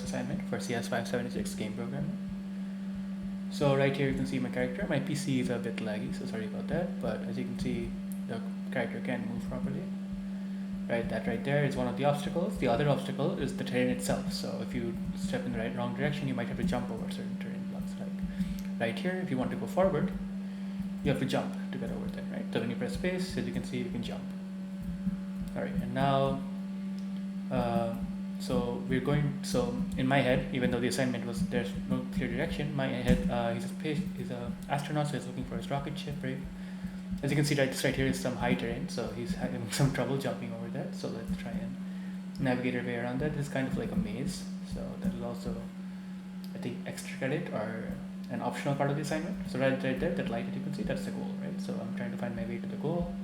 assignment for CS576 game programming. So right here you can see my character. My PC is a bit laggy, so sorry about that. But as you can see, the character can move properly. Right, that right there is one of the obstacles. The other obstacle is the terrain itself. So if you step in the wrong direction, you might have to jump over certain terrain blocks. Like right here, if you want to go forward, you have to jump to get over there, right? So when you press space, as you can see, you can jump. All right, and now, so in my head, even though the assignment was there's no clear direction, my head, he's a astronaut, so he's looking for his rocket ship, right? As you can see, this right here is some high terrain, so he's having some trouble jumping over that. So let's try and navigate our way around that. It's kind of like a maze, so that is also, I think, extra credit or an optional part of the assignment. So right there, that light that you can see, that's the goal, right? So I'm trying to find my way to the goal,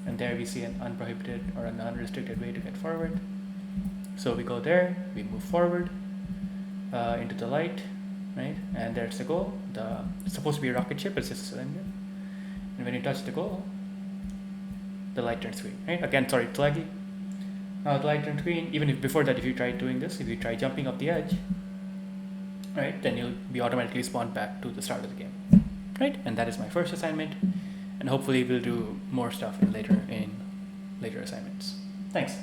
and there we see an unprohibited or an unrestricted way to get forward. So we go there, we move forward into the light, right? And there's the goal. It's supposed to be a rocket ship, but it's just a cylinder. And when you touch the goal, the light turns green, right? Again, sorry, it's laggy. Now the light turns green. Even if before that, if you try doing this, if you try jumping up the edge, right, then you'll be automatically spawned back to the start of the game, right? And that is my first assignment, and hopefully we'll do more stuff in later assignments. Thanks.